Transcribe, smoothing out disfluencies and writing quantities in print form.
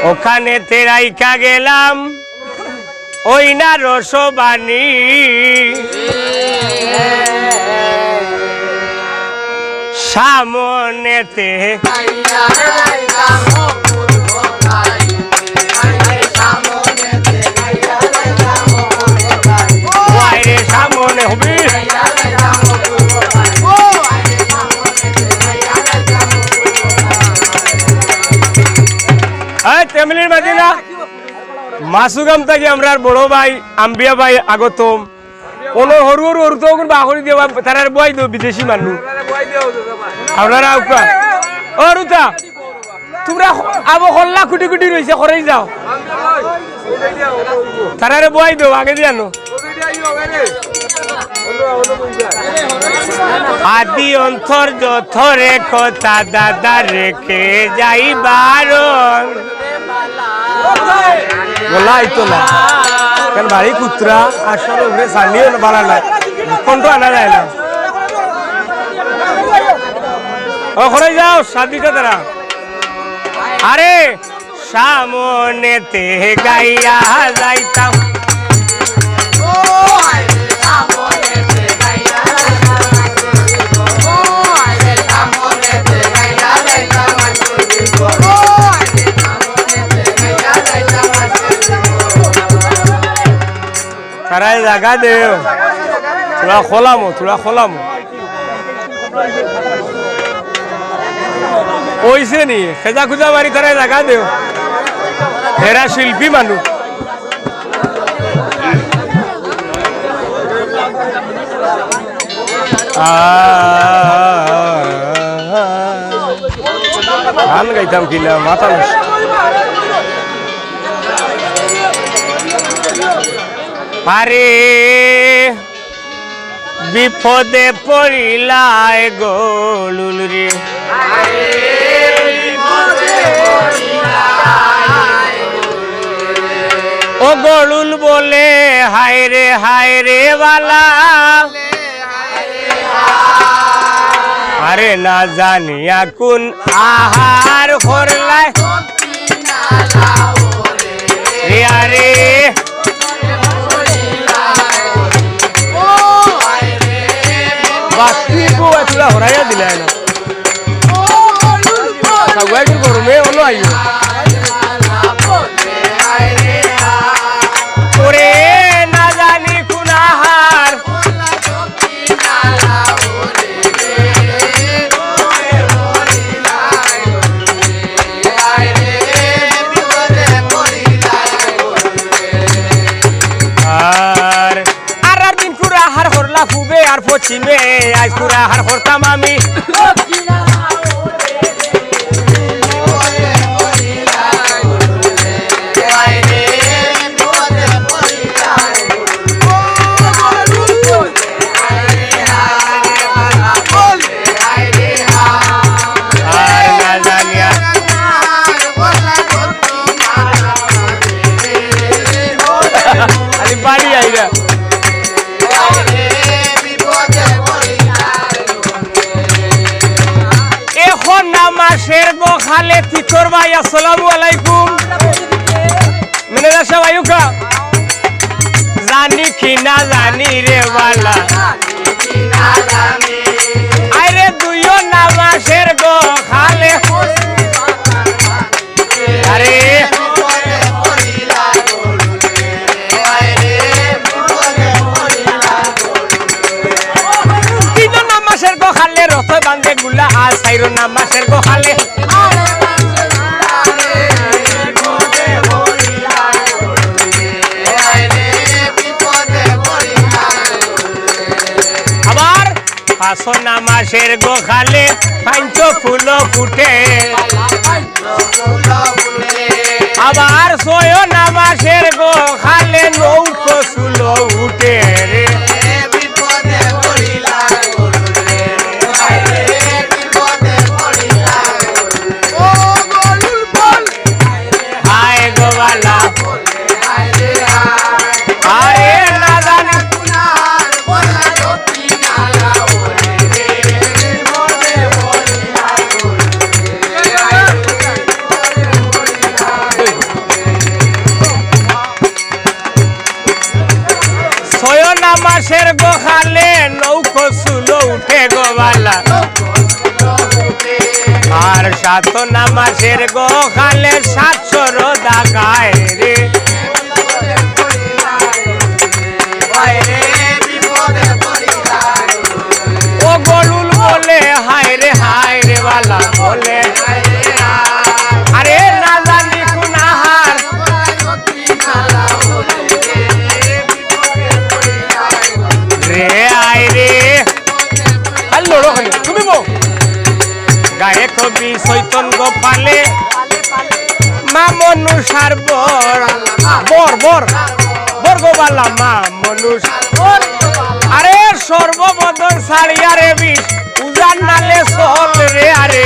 ওখানে তেরাইকা গেলাম ওই না রসবানি সামনেতে সামনে হবে তেমলির মাঝিনা মাসুগাম থেকে আমরা বড় ভাই আম্বিয়া ভাই আগতম কোন হরু হরু হরু তো বাহরি দেওয়া তারা বই দেব বিদেশি মানুষ আপনারা ও রুতা তোমরা আবো হল্লা কুটি কুটি রয়েছে করে যাও তারারে বই দেব আগে দিয়ে আনো আদি অন্তর যথরে কথা দাদা রেখে যাই বারণ বলাই তো না কারণ বাড়ি কুতরা আসলে উপরে সানিও বাড়া নাই কোনটা আনা যায় না ও করে যাও শাদিটা তারা আরে সামনেতে গাইয়া যাইতাম তারাই জায়গা দেও থোড়া খোলামো ওইসে নি খেজা খুজা বাড়ি তারাই জায়গা দেও এরা শিল্পী মানুষ গান গাইতাম কিনা মাথা নষ্ট আরে বিপদে পড়িলায় গোলুল রে ও গোলুল বলে হায় রে বালা আরে না জানিয়া কোন আহার করলায় আরে তুলা হরাইয়া দিলে গরমে হলো আইও ওরে না জানি কোন আহার আর দিন পুরা আহার হরলা খুবে আর পশ্চিমে আজ পুরা আহার করতাম আমি বাড়ি আইরা এখন নামাজের গোখালে তিতর ভাই আসসালামু আলাইকুম ম্যানেজার সাহেব আয়ুকা জানি কি না জানি রে বালা আরে দুইও নামাজের গোখালে আরে নামাজের গোখালে রথ বান্ধে গুলা আজ সাইরো নামাজের গোখালে আবার পাঁচ নামাজের গোখালে পাঁচ ফুল ফুটে আবার ছয় নামাজের গোখালে নৌকো চুল উঠে রে ছয়না মাসের গোখালে নৌকো সুলো উঠে গোবালা আর সাতনা মাসের গোখালে 700 দাগায় রে ও গলুল বলে হায় রে বালা বলে আরে না জানি কোন আহার রে আয় রে হ্যালো তুমি বো গায়ে কবি চৈতন গোপালে মা মনুষার বর বর বর বর গোপালা মা মনুষ আরে সর্ববদন ছাড়িয়া রে বিষ উজান নালে চল রে আরে